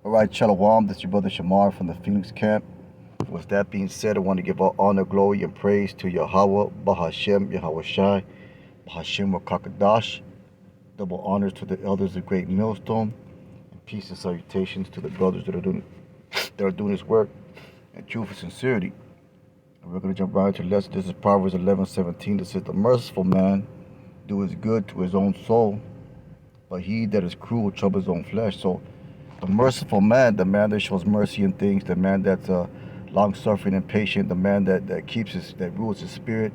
All right, Shalom. This is your brother Shamar from the Phoenix camp. With that being said, I want to give all honor, glory, and praise to Yahweh, Bahashem, Yahweh Shai, Bahashem Rakakadash. Double honors to the elders of Great Millstone, and peace and salutations to the brothers that are doing this work and truth and sincerity. And we're going to jump right into the lesson. This is Proverbs 11:17. That says, "The merciful man doeth good to his own soul, but he that is cruel troubles his own flesh." So the merciful man, the man that shows mercy in things, the man that's long suffering and patient, the man that rules his spirit,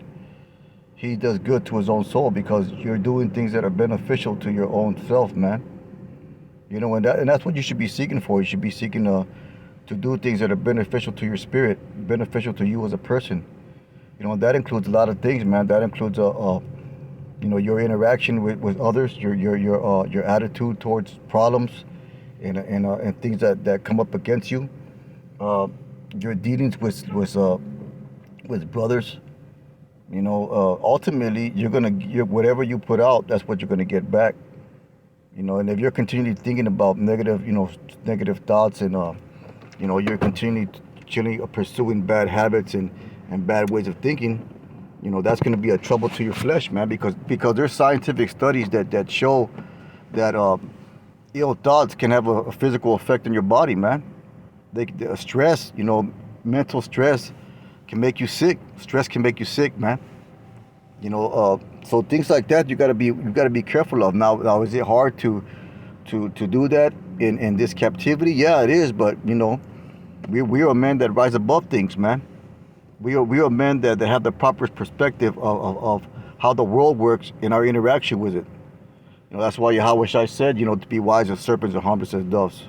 he does good to his own soul because you're doing things that are beneficial to your own self, man. And that's what you should be seeking for. You should be seeking to do things that are beneficial to your spirit, beneficial to you as a person. And that includes a lot of things, man. That includes your interaction with others, your attitude towards problems, and things that come up against you. Uh, your dealings with brothers. Ultimately, whatever you put out, that's what you're gonna get back. And if you're continually thinking about negative thoughts, and you're continually pursuing bad habits and bad ways of thinking, that's gonna be a trouble to your flesh, man. Because there's scientific studies that show that ill thoughts can have a physical effect on your body, man. Stress, mental stress can make you sick. Stress can make you sick, man. So things like that you gotta be careful of. Now, is it hard to do that in this captivity? Yeah, it is. But we are men that rise above things, man. We are men that have the proper perspective of how the world works in our interaction with it. That's why Yahweh Shai said, to be wise as serpents and harmless as doves.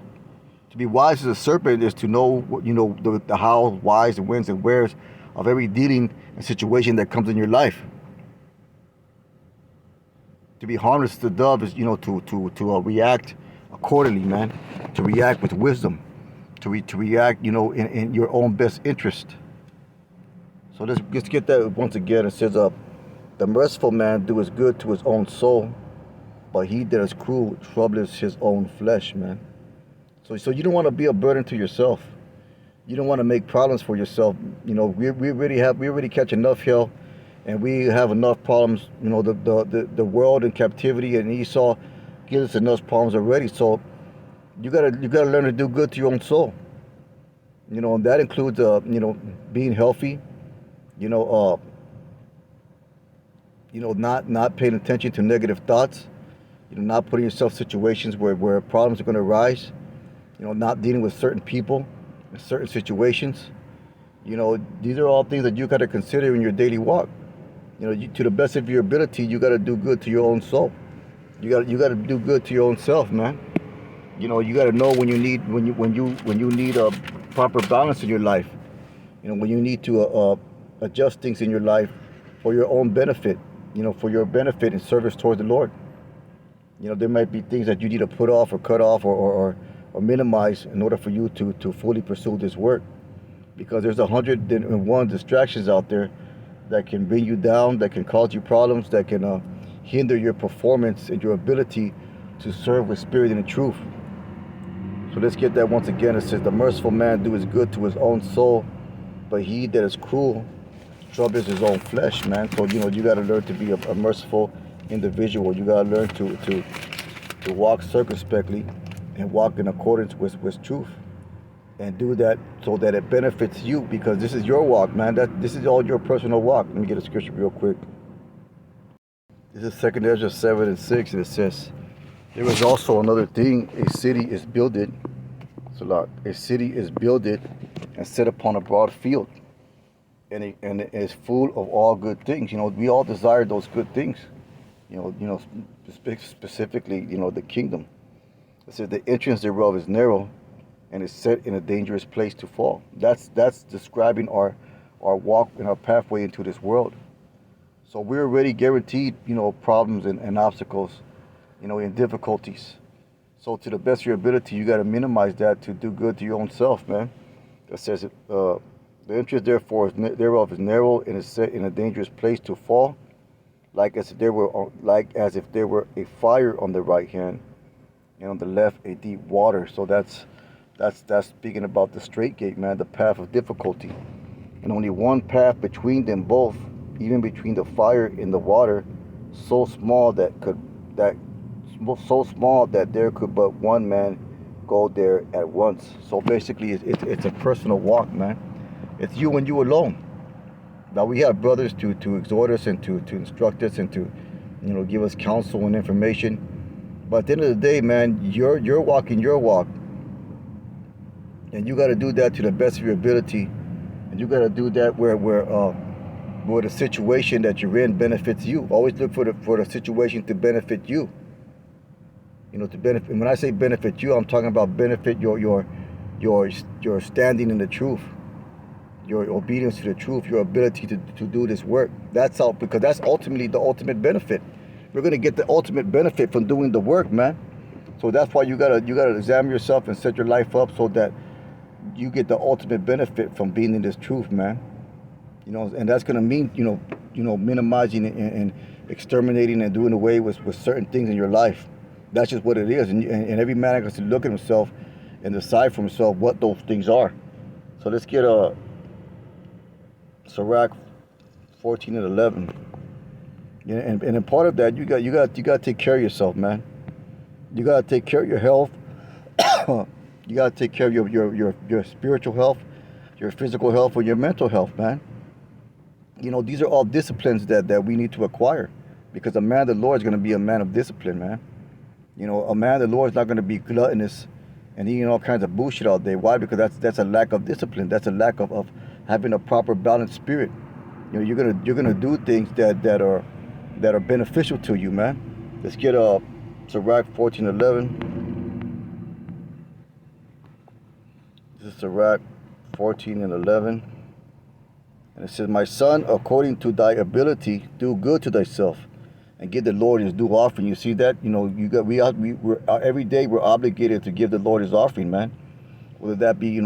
To be wise as a serpent is to know, the how, whys, and whens, and wheres of every dealing and situation that comes in your life. To be harmless as a dove is, to react accordingly, man. To react with wisdom. To react, in your own best interest. So let's get that once again. It says, "The merciful man doeth good to his own soul, but he that is cruel troubleth his own flesh," man. So you don't want to be a burden to yourself. You don't want to make problems for yourself. We already catch enough hell, and we have enough problems. The world and captivity and Esau gives us enough problems already. So you gotta learn to do good to your own soul. And that includes being healthy. You know uh not paying attention to negative thoughts. Not putting yourself in situations where problems are going to arise. Not dealing with certain people in certain situations. These are all things that you got to consider in your daily walk. To the best of your ability, you got to do good to your own soul. You got to do good to your own self, man. You got to know when you need a proper balance in your life. When you need to adjust things in your life for your own benefit. For your benefit and service towards the Lord. There might be things that you need to put off or cut off or minimize in order for you to fully pursue this work. Because there's 101 distractions out there that can bring you down, that can cause you problems, that can hinder your performance and your ability to serve with spirit and in truth. So let's get that once again. It says, "The merciful man doeth good to his own soul, but he that is cruel troubles his own flesh," man. So you got to learn to be a merciful individual. You got to learn to walk circumspectly and walk in accordance with truth, and do that so that it benefits you, because this is your walk, man. This is all your personal walk. Let me get a scripture real quick. This is 2 Ezra 7:6, and it says, "There is also another thing: a city is builded. It's a lot. A city is builded and set upon a broad field, and it is full of all good things." We all desire those good things. Specifically, the kingdom. It says the entrance thereof is narrow, and is set in a dangerous place to fall. That's describing our walk and our pathway into this world. So we're already guaranteed, problems and obstacles, and difficulties. So to the best of your ability, you got to minimize that to do good to your own self, man. It says the entrance thereof is narrow, and is set in a dangerous place to fall, like as if there were a fire on the right hand, and on the left a deep water. So that's That's speaking about the straight gate, man, the path of difficulty. And only one path between them both, even between the fire and the water, so small that so small that there could but one man go there at once. So basically, it's a personal walk, man. It's you and you alone. Now we have brothers to exhort us and to instruct us and to, give us counsel and information. But at the end of the day, man, you're walking your walk, and you got to do that to the best of your ability, and you got to do that where the situation that you're in benefits you. Always look for the situation to benefit you. To benefit. When I say benefit you, I'm talking about benefit your standing in the truth, your obedience to the truth, your ability to do this work. That's all, because that's ultimately the ultimate benefit. We're gonna get the ultimate benefit from doing the work, man. So that's why you gotta examine yourself and set your life up so that you get the ultimate benefit from being in this truth, man. And that's gonna mean minimizing and exterminating and doing away with certain things in your life. That's just what it is, and every man has to look at himself and decide for himself what those things are. So let's get Sirach 14 and 11. Yeah, and in part of that, you got to take care of yourself, man. You got to take care of your health. You got to take care of your spiritual health, your physical health, or your mental health, man. These are all disciplines that we need to acquire, because a man of the Lord is going to be a man of discipline, man. A man of the Lord is not going to be gluttonous and eating all kinds of bullshit all day. Why? Because that's a lack of discipline. That's a lack of having a proper balanced spirit. You're gonna do things that are beneficial to you, man. Let's get Sirach 14:11. This is Sirach 14 and 11. And it says, "My son, according to thy ability, do good to thyself, and give the Lord his due offering." You see that? We're every day we're obligated to give the Lord his offering, man. Whether that be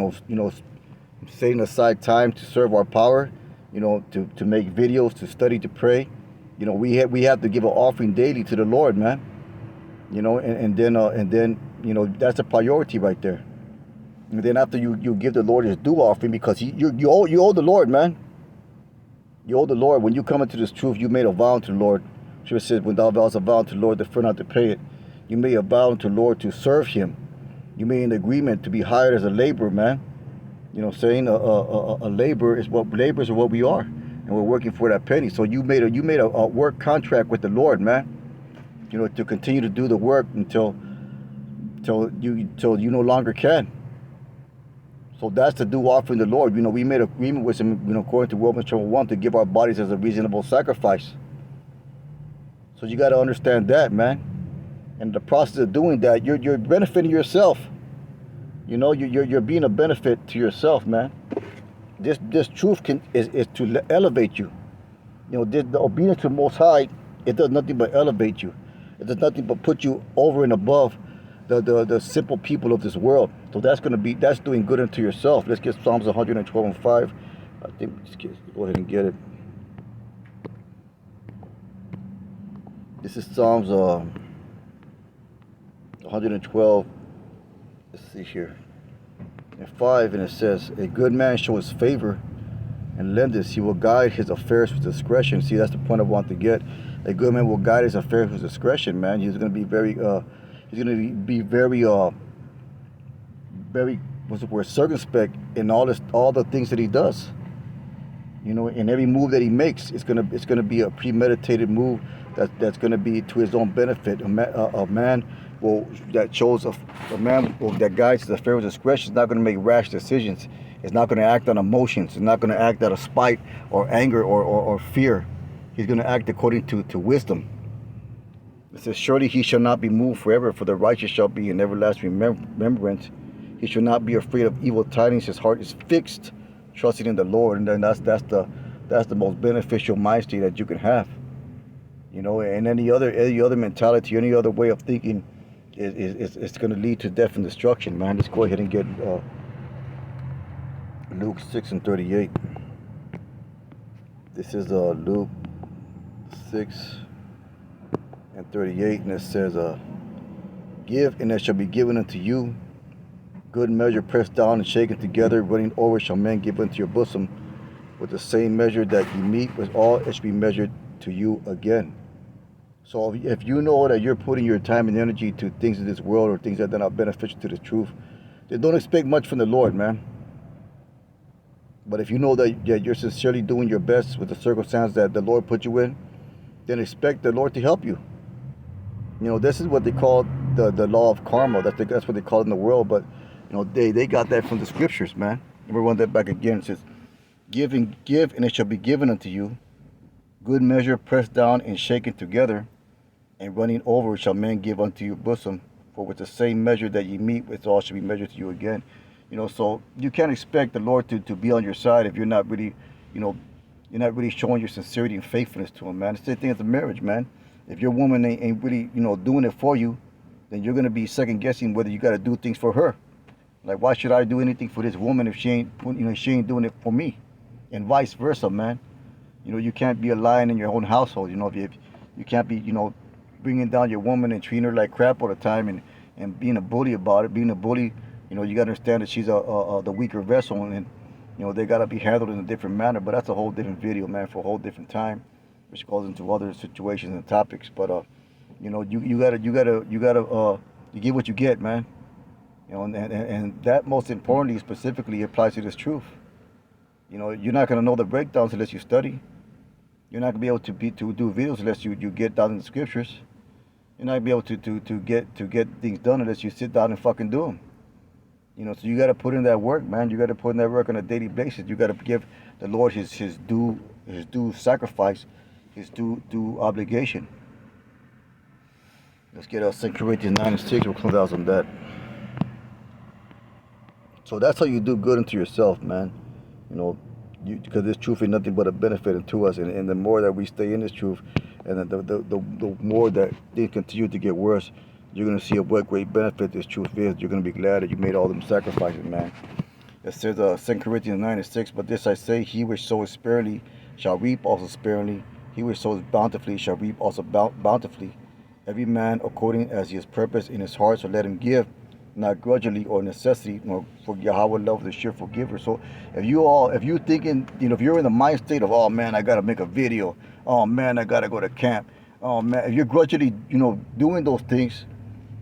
setting aside time to serve our power, to make videos, to study, to pray. We have to give an offering daily to the Lord, man. And then that's a priority right there. And then after you give the Lord his due offering, because you owe the Lord, man. You owe the Lord. When you come into this truth, you made a vow to the Lord. Scripture says, when thou vowest a vow to the Lord, defer not to pay it. You made a vow to the Lord to serve him. You made an agreement to be hired as a laborer, man. Saying a laborers are what we are, and we're working for that penny. So you made a work contract with the Lord, man. To continue to do the work until you no longer can. So that's the due offering to the Lord. We made an agreement with him, according to Romans chapter 1, to give our bodies as a reasonable sacrifice. So you got to understand that, man. And the process of doing that, you're benefiting yourself. You're being a benefit to yourself, man. This truth is to elevate you. The obedience to the Most High, it does nothing but elevate you. It does nothing but put you over and above the simple people of this world. So that's doing good unto yourself. Let's get Psalms 112 and 5. I think let's go ahead and get it. This is Psalms 112. Let's see here. And 5, and it says, "A good man shows favor and lendeth, he will guide his affairs with discretion." See, that's the point I want to get. A good man will guide his affairs with discretion, man. He's going to be very what's the word, circumspect in all the things that he does. In every move that he makes, it's gonna be a premeditated move that's gonna be to his own benefit. A man that guides his affairs with discretion is not gonna make rash decisions. It's not gonna act on emotions. It's not gonna act out of spite or anger or fear. He's gonna act according to wisdom. It says, "Surely he shall not be moved forever, for the righteous shall be in everlasting remembrance. He shall not be afraid of evil tidings. His heart is fixed, trusting in the Lord." And then that's the most beneficial mind state that you can have. And any other mentality, any other way of thinking, it's going to lead to death and destruction, man. Let's go ahead and get Luke 6 and 38. This is Luke 6 and 38, and it says, "Give, and it shall be given unto you. Good measure pressed down and shaken together, running over shall men give unto your bosom. With the same measure that you meet with all, it shall be measured to you again. So if you know that you're putting your time and energy to things in this world or things that are not beneficial to the truth, then don't expect much from the Lord, man. But if you know that you're sincerely doing your best with the circumstance that the Lord put you in, then expect the Lord to help you. You know, this is what they call the law of karma. That's what they call it in the world. But you know, they got that from the scriptures, man. Let me run that back again. It says, "Give and give, and it shall be given unto you. Good measure, pressed down and shaken together, and running over shall men give unto your bosom. For with the same measure that ye meet with, all shall be measured to you again." You know, so you can't expect the Lord to be on your side if you're not really, you know, you're not really showing your sincerity and faithfulness to Him, man. It's the same thing as a marriage, man. If your woman ain't really, you know, doing it for you, then you're gonna be second guessing whether you got to do things for her. Like, why should I do anything for this woman if she ain't doing it for me, and vice versa, man. You know, you can't be a lion in your own household. You know, if you can't be, you know, bringing down your woman and treating her like crap all the time and being a bully about it. Being a bully, you know, you got to understand that she's the weaker vessel, and you know they got to be handled in a different manner. But that's a whole different video, man, for a whole different time, which goes into other situations and topics. But you know, you gotta you get what you get, man. You know, and that most importantly, specifically applies to this truth. You know, you're not gonna know the breakdowns unless you study. You're not gonna be able to do videos unless you get down in the scriptures. You're not gonna be able to get things done unless you sit down and fucking do them. You know, so you got to put in that work, man. You got to put in that work on a daily basis. You got to give the Lord his due sacrifice, his due obligation. Let's get 2 Corinthians 9:6. We'll close out on that. So that's how you do good unto yourself, man. You know, because this truth ain't nothing but a benefit unto us, and the more that we stay in this truth, and the more that things continue to get worse, you're going to see what great benefit this truth is. You're going to be glad that you made all them sacrifices, man. It says 2 Corinthians 9:6, "But this I say, he which soweth sparingly shall reap also sparingly. He which soweth bountifully shall reap also bountifully. Every man according as he has purposed in his heart, so let him give, not grudgingly or necessity, nor for Yahweh loves the cheerful giver." So if you thinking, you know, if you're in the mind state of, oh man, I got to make a video, oh man, I got to go to camp, oh man, if you're grudgingly, you know, doing those things,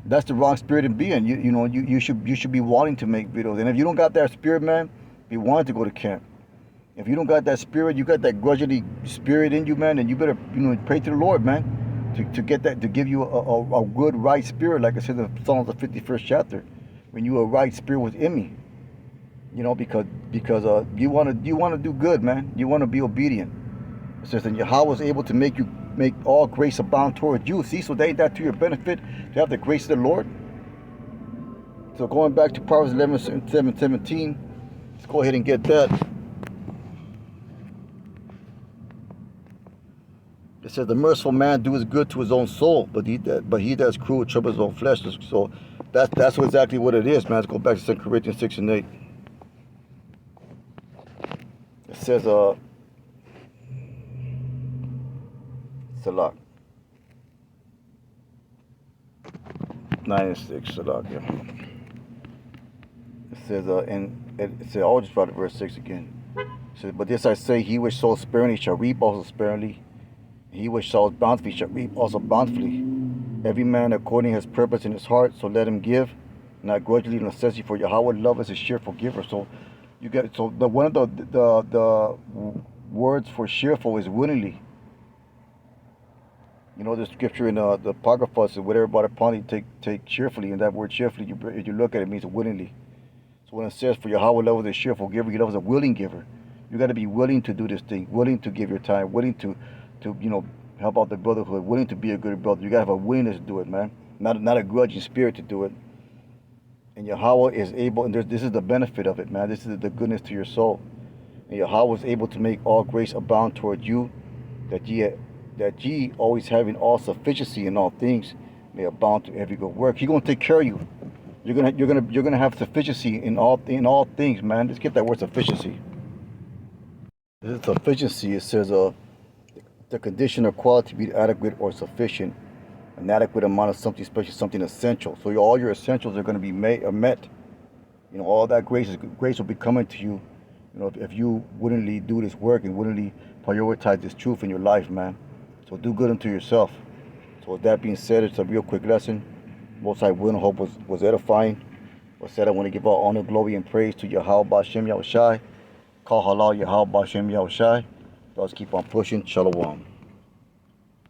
that's the wrong spirit in being. You should be wanting to make videos. And if you don't got that spirit, man, be wanting to go to camp. If you don't got that spirit, you got that grudgingly spirit in you, man, then you better, you know, pray to the Lord, man, to get that, to give you a good right spirit, like I said in Psalms the 51st chapter, when you a right spirit within me. You know, because you want to do good, man. You want to be obedient. It says, and Yahweh was able to make all grace abound toward you. See, so ain't that to your benefit to have the grace of the Lord? So going back to Proverbs 11:17, let's go ahead and get that. It says, the merciful man doeth good to his own soul, but he that is cruel troubles his own flesh. So that's exactly what it is, man. Let's go back to 2 Corinthians 6:8. It says, Salah 9:6, Salah, yeah. It says, I'll just write verse 6 again. It says, but this I say, he which sows sparingly shall reap also sparingly. He which sows bountifully shall reap also bountifully. Every man according to his purpose in his heart, so let him give, not grudgingly or necessity, for Yahweh loveth a cheerful giver. So you get, so one of the words for cheerful is willingly. You know, the scripture in the Apocrypha says, whatever brought upon you, take cheerfully. And that word cheerfully, if you look at it, means willingly. So when it says, for Yahweh loveth a cheerful giver, he loves a willing giver. You got to be willing to do this thing, willing to give your time, willing to you know, help out the brotherhood, willing to be a good brother. You got to have a willingness to do it, man. Not a grudging spirit to do it. And Yahweh is able, and this is the benefit of it, man. This is the goodness to your soul. And Yahweh is able to make all grace abound toward you, that ye always having all sufficiency in all things may abound to every good work. He's gonna take care of you. You're gonna have sufficiency in all things, man. Let's get that word sufficiency. This is sufficiency. It says the condition or quality to be adequate or sufficient, an adequate amount of something, especially something essential. So all your essentials are going to be met. You know, all that grace will be coming to you. You know, if you willingly do this work and willingly prioritize this truth in your life, man. So do good unto yourself. So with that being said, it's a real quick lesson. Most I will and hope was edifying. Was said I want to give all honor, glory, and praise to Yahweh Bashem Yahushai. Call halal Yahweh Bashem Yahushai. Let's keep on pushing. Shalom.